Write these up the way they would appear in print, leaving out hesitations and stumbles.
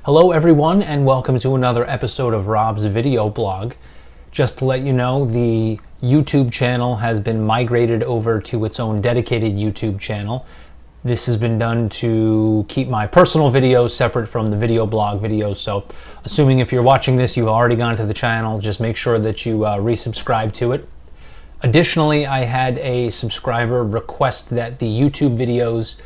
Hello everyone and welcome to another episode of Rob's video blog. Just to let you know, the YouTube channel has been migrated over to its own dedicated YouTube channel. This has been done to keep my personal videos separate from the video blog videos, so assuming if you're watching this you've already gone to the channel, just make sure that you resubscribe to it. Additionally, I had a subscriber request that the YouTube videos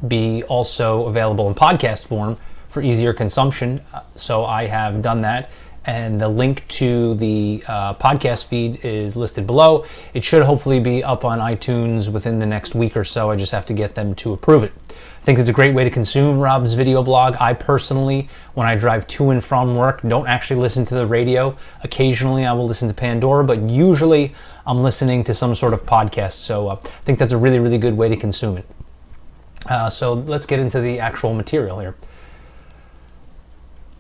be also available in podcast form for easier consumption, so I have done that, and the link to the podcast feed is listed below. It should hopefully be up on iTunes within the next week or so. I just have to get them to approve it. I think it's a great way to consume Rob's video blog. I personally, when I drive to and from work, don't actually listen to the radio. Occasionally I will listen to Pandora, but usually I'm listening to some sort of podcast, so I think that's a really, really good way to consume it. So let's get into the actual material here.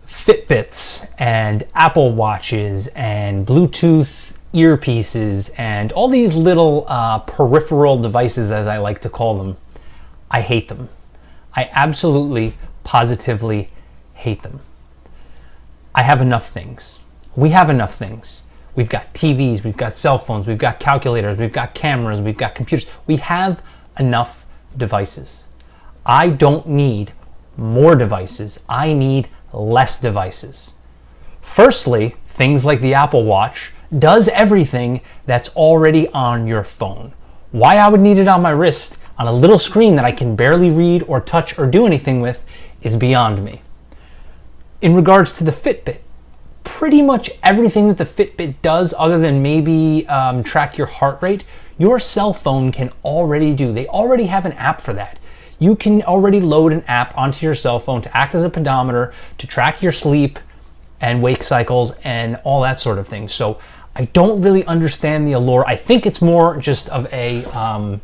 Fitbits and Apple Watches and Bluetooth earpieces and all these little peripheral devices, as I like to call them, I hate them. I absolutely, positively hate them. I have enough things. We have enough things. We've got TVs, we've got cell phones, we've got calculators, we've got cameras, we've got computers. We have enough devices. I don't need more devices. I need less devices. Firstly, things like the Apple Watch does everything that's already on your phone. Why I would need it on my wrist on a little screen that I can barely read or touch or do anything with is beyond me. In regards to the Fitbit, pretty much everything that the Fitbit does, other than maybe track your heart rate, your cell phone can already do. They already have an app for that. You can already load an app onto your cell phone to act as a pedometer, to track your sleep and wake cycles and all that sort of thing. So I don't really understand the allure. I think it's more just of a,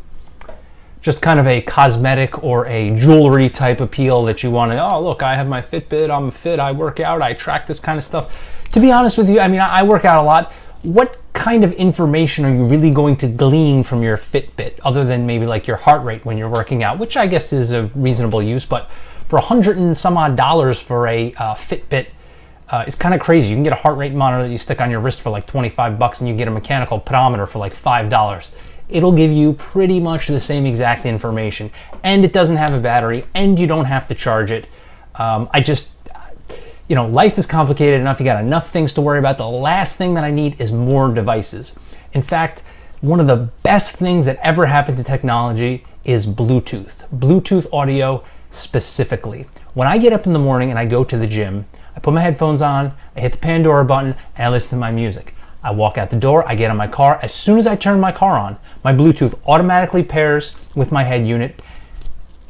just kind of a cosmetic or a jewelry type appeal that you want to, oh look, I have my Fitbit, I'm fit, I work out, I track this kind of stuff. To be honest with you, I mean, I work out a lot. What kind of information are you really going to glean from your Fitbit other than maybe like your heart rate when you're working out, which I guess is a reasonable use, but for $100 and some odd for a Fitbit, it's kind of crazy. You can get a heart rate monitor that you stick on your wrist for like 25 bucks and you get a mechanical pedometer for like $5. It'll give you pretty much the same exact information, and it doesn't have a battery, and you don't have to charge it. You know, life is complicated enough. You got enough things to worry about. The last thing that I need is more devices. In fact, one of the best things that ever happened to technology is Bluetooth. Bluetooth audio specifically. When I get up in the morning and I go to the gym, I put my headphones on, I hit the Pandora button, and I listen to my music. I walk out the door, I get in my car. As soon as I turn my car on, my Bluetooth automatically pairs with my head unit,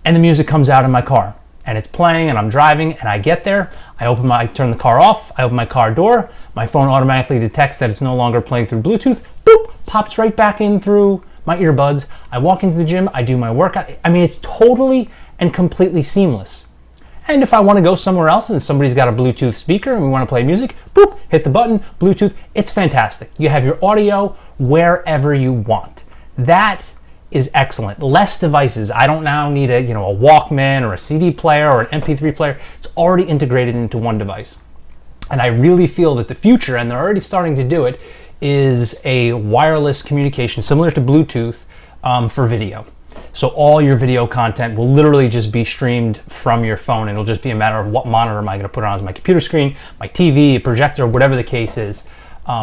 and the music comes out in my car. And it's playing and I'm driving and I get there, I turn the car off, I open my car door, my phone automatically detects that it's no longer playing through Bluetooth, boop, pops right back in through my earbuds. I walk into the gym, I do my workout. I mean, it's totally and completely seamless. And if I want to go somewhere else and somebody's got a Bluetooth speaker and we want to play music, boop, hit the button, Bluetooth, it's fantastic. You have your audio wherever you want. That is excellent. Less devices. I don't now need a Walkman or a CD player or an MP3 player. It's already integrated into one device. And I really feel that the future, and they're already starting to do it, is a wireless communication similar to Bluetooth for video. So all your video content will literally just be streamed from your phone, and it'll just be a matter of what monitor am I going to put on as my computer screen, my TV, a projector, whatever the case is.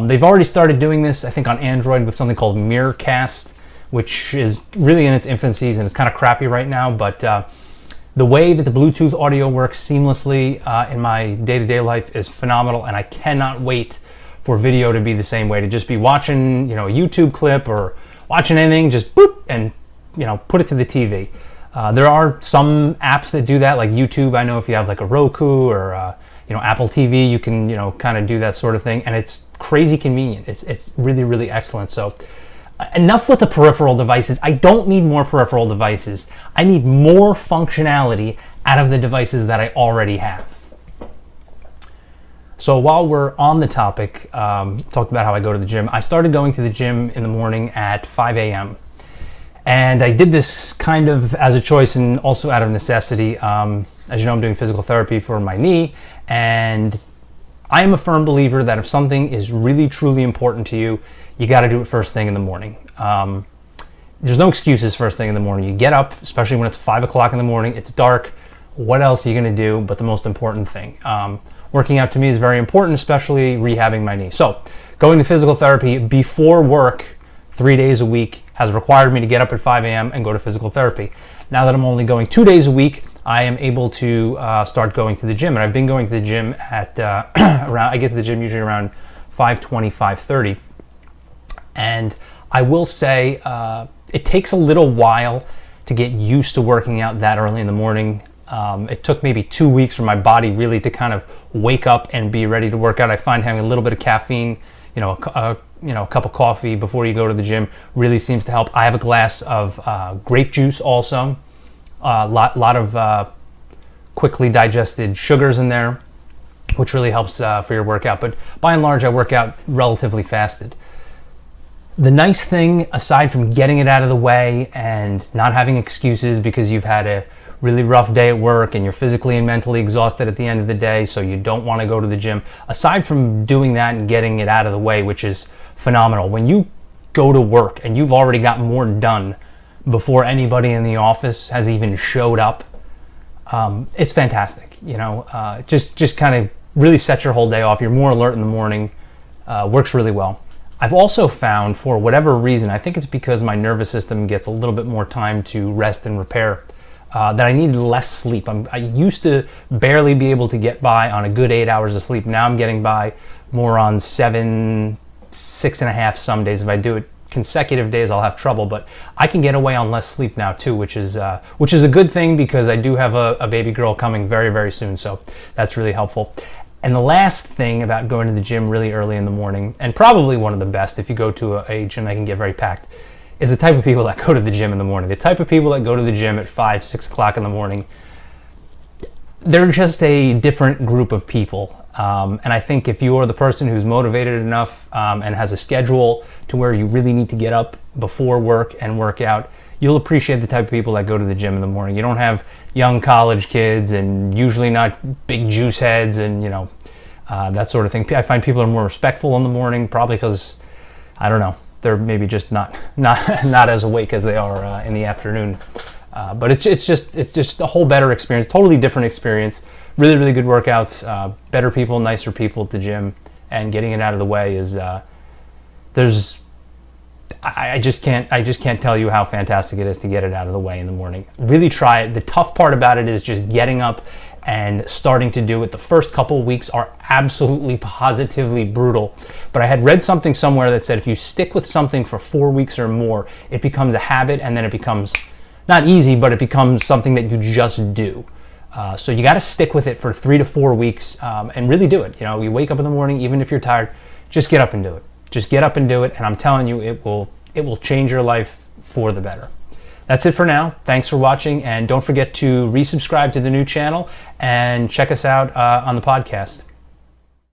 They've already started doing this, I think, on Android with something called Miracast, which is really in its infancies and it's kind of crappy right now, but the way that the Bluetooth audio works seamlessly in my day-to-day life is phenomenal, and I cannot wait for video to be the same way, to just be watching, a YouTube clip or watching anything, just boop, and put it to the TV. There are some apps that do that, like YouTube. I know if you have like a Roku or Apple TV, you can kind of do that sort of thing, and it's crazy convenient. It's really, really excellent. So enough with the peripheral devices. I don't need more peripheral devices. I need more functionality out of the devices that I already have. So while we're on the topic, talked about how I go to the gym. I started going to the gym in the morning at 5 a.m. And I did this kind of as a choice and also out of necessity. As you know, I'm doing physical therapy for my knee, and I am a firm believer that if something is really, truly important to you, you got to do it first thing in the morning. There's no excuses first thing in the morning. You get up, especially when it's 5 o'clock in the morning, it's dark. What else are you going to do but the most important thing? Working out to me is very important, especially rehabbing my knee. So going to physical therapy before work 3 days a week has required me to get up at 5 a.m. and go to physical therapy. Now that I'm only going 2 days a week, I am able to start going to the gym. And I've been going to the gym at around, I get to the gym usually around 5:20, 5:30. And I will say it takes a little while to get used to working out that early in the morning. It took maybe 2 weeks for my body really to kind of wake up and be ready to work out. I find having a little bit of caffeine, a cup of coffee before you go to the gym really seems to help. I have a glass of grape juice also. Lot of quickly digested sugars in there, which really helps for your workout. But by and large, I work out relatively fasted. The nice thing, aside from getting it out of the way and not having excuses because you've had a really rough day at work and you're physically and mentally exhausted at the end of the day, so you don't want to go to the gym, aside from doing that and getting it out of the way, which is phenomenal, when you go to work and you've already got more done before anybody in the office has even showed up, it's fantastic. Just kind of really sets your whole day off. You're more alert in the morning. Works really well. I've also found, for whatever reason, I think it's because my nervous system gets a little bit more time to rest and repair, that I need less sleep. I used to barely be able to get by on a good 8 hours of sleep. Now I'm getting by more on 7, 6.5 some days. If I do it consecutive days, I'll have trouble, but I can get away on less sleep now too, which is a good thing because I do have a baby girl coming very, very soon, so that's really helpful. And the last thing about going to the gym really early in the morning, and probably one of the best if you go to a gym that can get very packed, is the type of people that go to the gym in the morning. The type of people that go to the gym at 5, 6 o'clock in the morning, they're just a different group of people. And I think if you are the person who's motivated enough and has a schedule to where you really need to get up before work and work out, you'll appreciate the type of people that go to the gym in the morning. You don't have young college kids and usually not big juice heads and that sort of thing. I find people are more respectful in the morning, probably because, I don't know, they're maybe just not as awake as they are in the afternoon. But it's just a whole better experience, totally different experience. Really, really good workouts, better people, nicer people at the gym, and getting it out of the way is I just can't tell you how fantastic it is to get it out of the way in the morning. Really try it. The tough part about it is just getting up and starting to do it. The first couple of weeks are absolutely positively brutal. But I had read something somewhere that said if you stick with something for 4 weeks or more, it becomes a habit, and then it becomes not easy, but it becomes something that you just do. So you got to stick with it for 3 to 4 weeks and really do it. You wake up in the morning, even if you're tired, just get up and do it. Just get up and do it, and I'm telling you, it will change your life for the better. That's it for now. Thanks for watching, and don't forget to resubscribe to the new channel and check us out on the podcast.